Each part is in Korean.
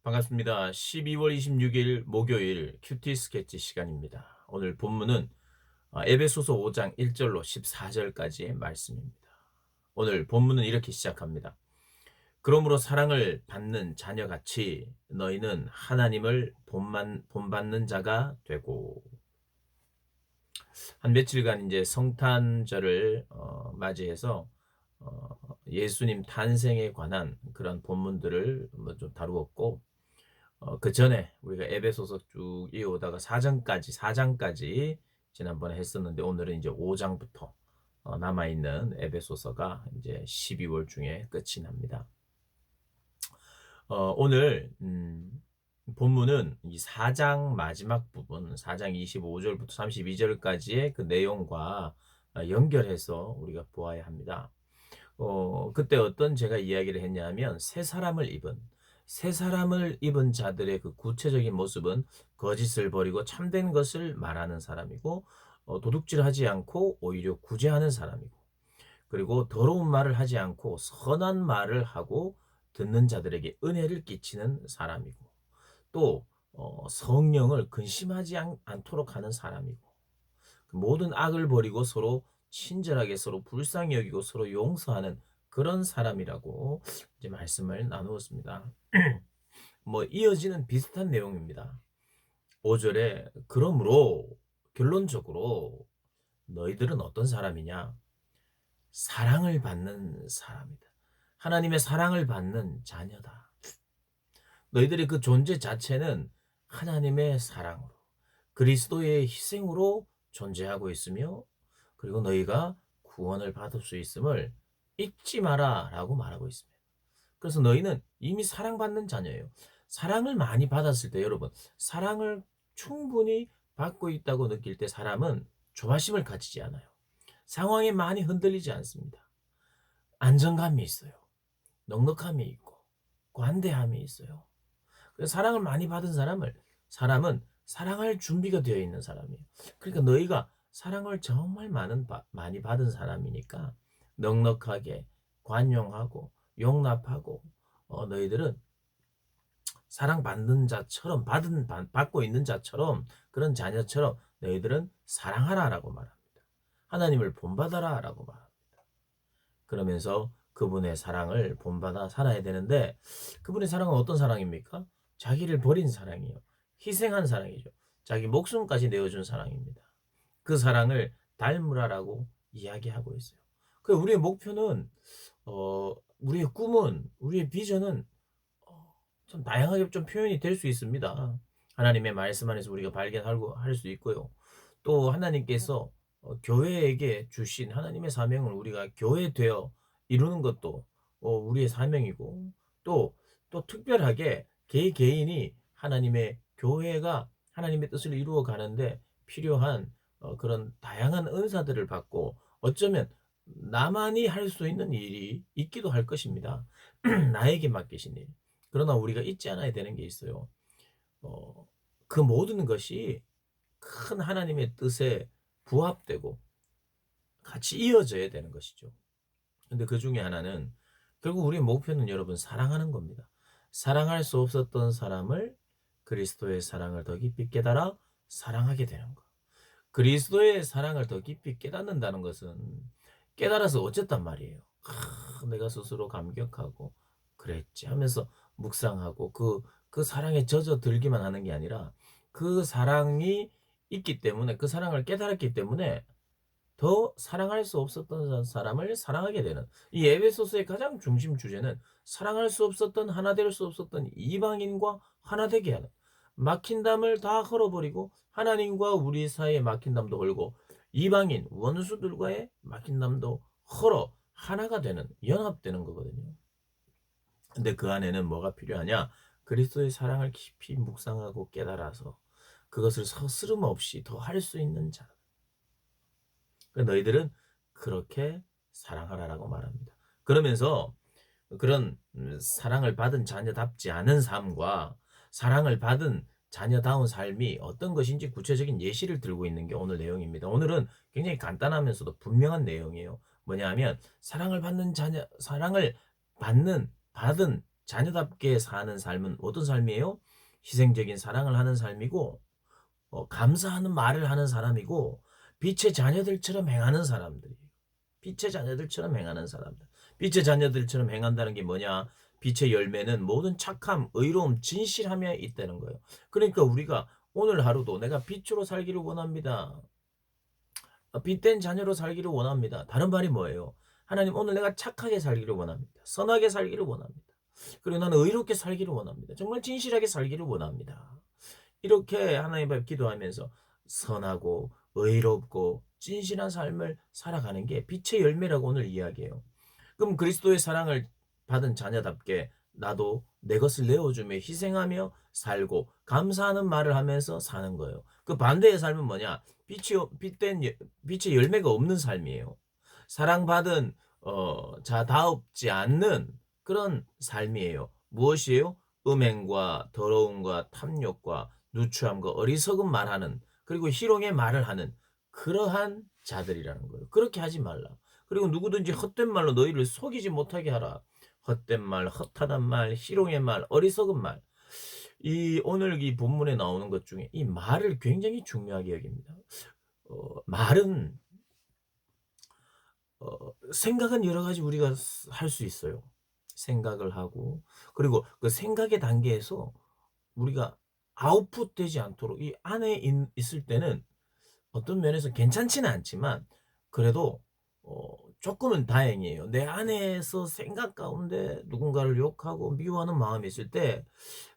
반갑습니다. 12월 26일 목요일 큐티 스케치 시간입니다. 오늘 본문은 에베소서 5장 1절로 14절까지의 말씀입니다. 오늘 본문은 이렇게 시작합니다. 그러므로 사랑을 받는 자녀같이 너희는 하나님을 본받는 자가 되고. 한 며칠간 이제 성탄절을 맞이해서 예수님 탄생에 관한 그런 본문들을 좀 다루었고, 그 전에 우리가 에베소서 쭉 이어오다가 4장까지 지난번에 했었는데, 오늘은 이제 5장부터 남아있는 에베소서가 이제 12월 중에 끝이 납니다. 오늘 본문은 이 4장 마지막 부분, 4장 25절부터 32절까지의 그 내용과 연결해서 우리가 보아야 합니다. 그때 어떤 제가 이야기를 했냐면, 새 사람을 입은 자들의 그 구체적인 모습은 거짓을 버리고 참된 것을 말하는 사람이고, 도둑질하지 않고 오히려 구제하는 사람이고, 그리고 더러운 말을 하지 않고 선한 말을 하고 듣는 자들에게 은혜를 끼치는 사람이고, 또 성령을 근심하지 않도록 하는 사람이고, 모든 악을 버리고 서로 친절하게 서로 불쌍히 여기고 서로 용서하는 그런 사람이라고 이제 말씀을 나누었습니다. 이어지는 비슷한 내용입니다. 5절에 그러므로 결론적으로 너희들은 어떤 사람이냐? 사랑을 받는 사람이다. 하나님의 사랑을 받는 자녀다. 너희들의 그 존재 자체는 하나님의 사랑으로, 그리스도의 희생으로 존재하고 있으며, 그리고 너희가 구원을 받을 수 있음을 잊지 마라 라고 말하고 있습니다. 그래서 너희는 이미 사랑받는 자녀예요. 사랑을 많이 받았을 때, 여러분, 사랑을 충분히 받고 있다고 느낄 때 사람은 조바심을 가지지 않아요. 상황에 많이 흔들리지 않습니다. 안정감이 있어요. 넉넉함이 있고 관대함이 있어요. 그래서 사랑을 많이 받은 사람은 사랑할 준비가 되어 있는 사람이에요. 그러니까 너희가 사랑을 정말 많이 받은 사람이니까 넉넉하게 관용하고 용납하고, 너희들은 사랑받는 자처럼 받고 있는 자처럼, 그런 자녀처럼 너희들은 사랑하라라고 말합니다. 하나님을 본받아라라고 말합니다. 그러면서 그분의 사랑을 본받아 살아야 되는데, 그분의 사랑은 어떤 사랑입니까? 자기를 버린 사랑이요. 희생한 사랑이죠. 자기 목숨까지 내어준 사랑입니다. 그 사랑을 닮으라라고 이야기하고 있어요. 그 우리의 목표는, 우리의 꿈은, 우리의 비전은 좀 다양하게 좀 표현이 될 수 있습니다. 하나님의 말씀 안에서 우리가 발견하고 할 수 있고요. 또 하나님께서 교회에게 주신 하나님의 사명을 우리가 교회되어 이루는 것도 우리의 사명이고, 또 특별하게 개인이 하나님의 교회가 하나님의 뜻을 이루어 가는데 필요한 그런 다양한 은사들을 받고, 어쩌면 나만이 할 수 있는 일이 있기도 할 것입니다. 나에게 맡기신 일. 그러나 우리가 잊지 않아야 되는 게 있어요. 어, 그 모든 것이 큰 하나님의 뜻에 부합되고 같이 이어져야 되는 것이죠. 근데 그 중에 하나는, 결국 우리의 목표는 여러분 사랑하는 겁니다. 사랑할 수 없었던 사람을 그리스도의 사랑을 더 깊이 깨달아 사랑하게 되는 것. 그리스도의 사랑을 더 깊이 깨닫는다는 것은 깨달아서 어쨌단 말이에요. 내가 스스로 감격하고 그랬지 하면서 묵상하고 그 사랑에 젖어들기만 하는 게 아니라, 그 사랑이 있기 때문에, 그 사랑을 깨달았기 때문에 더 사랑할 수 없었던 사람을 사랑하게 되는, 이 에베소서의 가장 중심 주제는 사랑할 수 없었던, 하나 될 수 없었던 이방인과 하나 되게 하는, 막힌 담을 다 헐어버리고 하나님과 우리 사이에 막힌 담도 헐고 이방인 원수들과의 막힌 담도 헐어 하나가 되는, 연합되는 거거든요. 근데 그 안에는 뭐가 필요하냐? 그리스도의 사랑을 깊이 묵상하고 깨달아서 그것을 서스름 없이 더 할 수 있는 자. 그러니까 너희들은 그렇게 사랑하라라고 말합니다. 그러면서 그런 사랑을 받은 자녀답지 않은 삶과 사랑을 받은 자녀다운 삶이 어떤 것인지 구체적인 예시를 들고 있는 게 오늘 내용입니다. 오늘은 굉장히 간단하면서도 분명한 내용이에요. 뭐냐 하면, 사랑을 받는 자녀답게 사는 삶은 어떤 삶이에요? 희생적인 사랑을 하는 삶이고 감사하는 말을 하는 사람이고 빛의 자녀들처럼 행하는 사람들이에요. 빛의 자녀들처럼 행하는 사람들. 빛의 자녀들처럼 행한다는 게 뭐냐? 빛의 열매는 모든 착함, 의로움, 진실함에 있다는 거예요. 그러니까 우리가 오늘 하루도 내가 빛으로 살기를 원합니다. 빛된 자녀로 살기를 원합니다. 다른 말이 뭐예요? 하나님 오늘 내가 착하게 살기를 원합니다. 선하게 살기를 원합니다. 그리고 나는 의롭게 살기를 원합니다. 정말 진실하게 살기를 원합니다. 이렇게 하나님 앞에 기도하면서 선하고 의롭고 진실한 삶을 살아가는 게 빛의 열매라고 오늘 이야기해요. 그럼 그리스도의 사랑을 받은 자녀답게 나도 내 것을 내어주며 희생하며 살고 감사하는 말을 하면서 사는 거예요. 그 반대의 삶은 뭐냐? 빛의 열매가 없는 삶이에요. 사랑받은 자다웁지 않는 그런 삶이에요. 무엇이에요? 음행과 더러움과 탐욕과 누추함과 어리석은 말하는 그리고 희롱의 말을 하는 그러한 자들이라는 거예요. 그렇게 하지 말라. 그리고 누구든지 헛된 말로 너희를 속이지 못하게 하라. 헛된 말, 헛하단 말, 희롱의 말, 어리석은 말. 이 오늘 이 본문에 나오는 것 중에 이 말을 굉장히 중요하게 여깁니다. 말은 생각은 여러 가지 우리가 할 수 있어요. 생각을 하고 그리고 그 생각의 단계에서 우리가 아웃풋 되지 않도록 이 안에 있을 때는 어떤 면에서 괜찮지는 않지만 그래도 조금은 다행이에요. 내 안에서 생각 가운데 누군가를 욕하고 미워하는 마음이 있을 때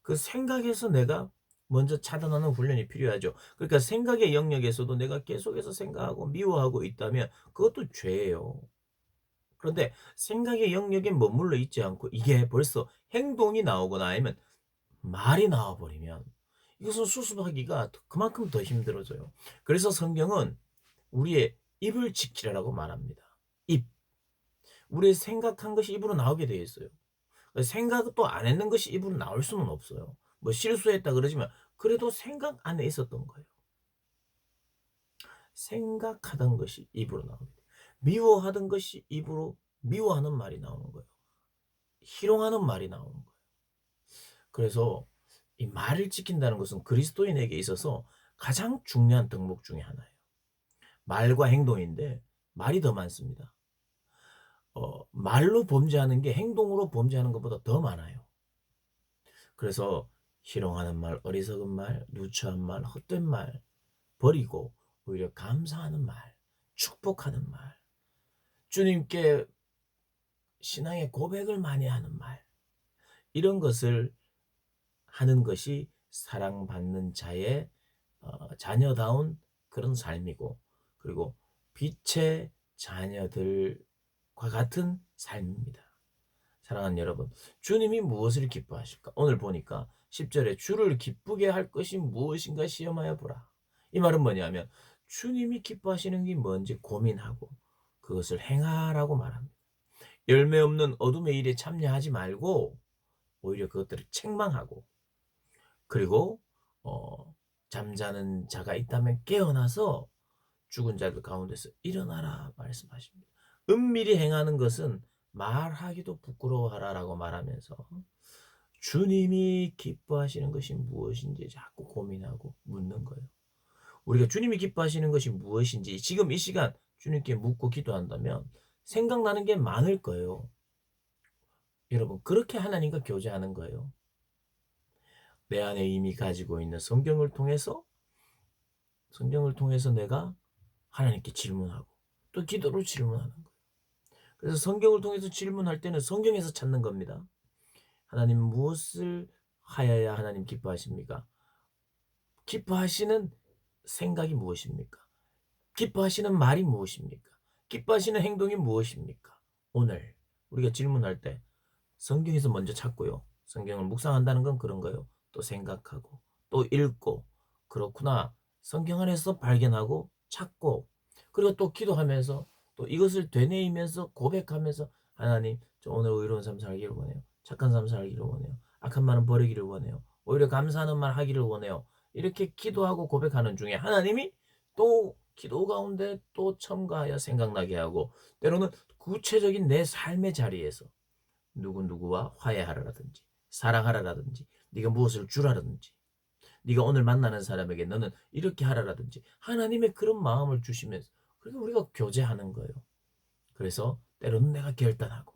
그 생각에서 내가 먼저 차단하는 훈련이 필요하죠. 그러니까 생각의 영역에서도 내가 계속해서 생각하고 미워하고 있다면 그것도 죄예요. 그런데 생각의 영역에 머물러 있지 않고 이게 벌써 행동이 나오거나 아니면 말이 나와 버리면 이것은 수습하기가 그만큼 더 힘들어져요. 그래서 성경은 우리의 입을 지키라고 말합니다. 입. 우리의 생각한 것이 입으로 나오게 되어 있어요. 생각도 안 했는 것이 입으로 나올 수는 없어요. 뭐 실수했다 그러지만 그래도 생각 안에 있었던 거예요. 생각하던 것이 입으로 나오게 돼요. 미워하던 것이 입으로 미워하는 말이 나오는 거예요. 희롱하는 말이 나오는 거예요. 그래서 이 말을 지킨다는 것은 그리스도인에게 있어서 가장 중요한 덕목 중에 하나예요. 말과 행동인데 말이 더 많습니다. 말로 범죄하는 게 행동으로 범죄하는 것보다 더 많아요. 그래서 희롱하는 말, 어리석은 말, 누추한 말, 헛된 말 버리고 오히려 감사하는 말, 축복하는 말, 주님께 신앙의 고백을 많이 하는 말 이런 것을 하는 것이 사랑받는 자의 자녀다운 그런 삶이고 그리고 빛의 자녀들과 같은 삶입니다. 사랑하는 여러분, 주님이 무엇을 기뻐하실까? 오늘 보니까 10절에 주를 기쁘게 할 것이 무엇인가 시험하여 보라. 이 말은 뭐냐면 주님이 기뻐하시는 게 뭔지 고민하고 그것을 행하라고 말합니다. 열매 없는 어둠의 일에 참여하지 말고 오히려 그것들을 책망하고 그리고 잠자는 자가 있다면 깨어나서 죽은 자들 가운데서 일어나라 말씀하십니다. 은밀히 행하는 것은 말하기도 부끄러워하라라고 말하면서 주님이 기뻐하시는 것이 무엇인지 자꾸 고민하고 묻는 거예요. 우리가 주님이 기뻐하시는 것이 무엇인지 지금 이 시간 주님께 묻고 기도한다면 생각나는 게 많을 거예요. 여러분 그렇게 하나님과 교제하는 거예요. 내 안에 이미 가지고 있는 성경을 통해서 내가 하나님께 질문하고 또 기도로 질문하는 거예요. 그래서 성경을 통해서 질문할 때는 성경에서 찾는 겁니다. 하나님 무엇을 하여야 하나님 기뻐하십니까? 기뻐하시는 생각이 무엇입니까? 기뻐하시는 말이 무엇입니까? 기뻐하시는 행동이 무엇입니까? 오늘 우리가 질문할 때 성경에서 먼저 찾고요. 성경을 묵상한다는 건 그런 거예요. 또 생각하고 또 읽고 그렇구나. 성경 안에서 발견하고 찾고 그리고 또 기도하면서 또 이것을 되뇌이면서 고백하면서 하나님 저 오늘 의로운 삶 살기를 원해요. 착한 삶 살기를 원해요. 악한 말은 버리기를 원해요. 오히려 감사하는 말 하기를 원해요. 이렇게 기도하고 고백하는 중에 하나님이 또 기도 가운데 또 첨가하여 생각나게 하고 때로는 구체적인 내 삶의 자리에서 누구누구와 화해하라든지 사랑하라라든지 네가 무엇을 주라든지 네가 오늘 만나는 사람에게 너는 이렇게 하라라든지 하나님의 그런 마음을 주시면서 그래서 우리가 교제하는 거예요. 그래서 때로는 내가 결단하고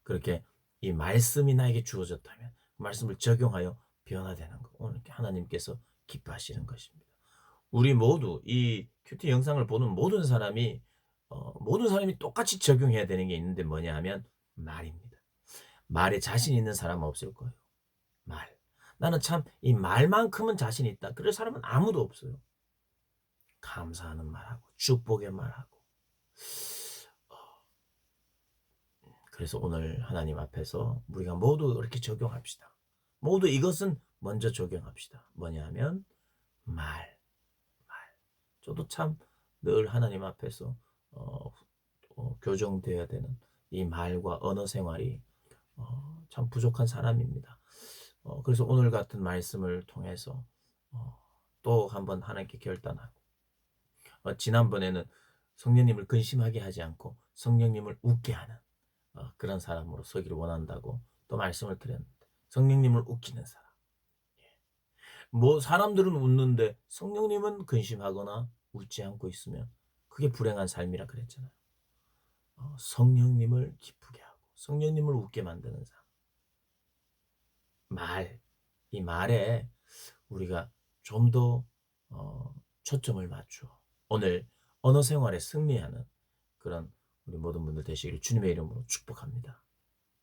그렇게 이 말씀이 나에게 주어졌다면 그 말씀을 적용하여 변화되는 거. 오늘 하나님께서 기뻐하시는 것입니다. 우리 모두 이 큐티 영상을 보는 모든 사람이 똑같이 적용해야 되는 게 있는데 뭐냐 하면 말입니다. 말에 자신 있는 사람은 없을 거예요. 말. 나는 참 이 말만큼은 자신 있다. 그럴 사람은 아무도 없어요. 감사하는 말하고 축복의 말하고. 그래서 오늘 하나님 앞에서 우리가 모두 이렇게 적용합시다. 모두 이것은 먼저 적용합시다. 뭐냐 하면 말. 저도 참 늘 하나님 앞에서 교정되어야 되는 이 말과 언어 생활이 참 부족한 사람입니다. 그래서 오늘 같은 말씀을 통해서 또 한번 하나님께 결단하고 지난번에는 성령님을 근심하게 하지 않고 성령님을 웃게 하는 그런 사람으로 서기를 원한다고 또 말씀을 드렸는데 성령님을 웃기는 사람. 뭐 사람들은 웃는데 성령님은 근심하거나 웃지 않고 있으면 그게 불행한 삶이라 그랬잖아요. 성령님을 기쁘게 하고 성령님을 웃게 만드는 삶. 이 말에 우리가 좀 더 초점을 맞추어 오늘 언어 생활에 승리하는 그런 우리 모든 분들 되시기를 주님의 이름으로 축복합니다.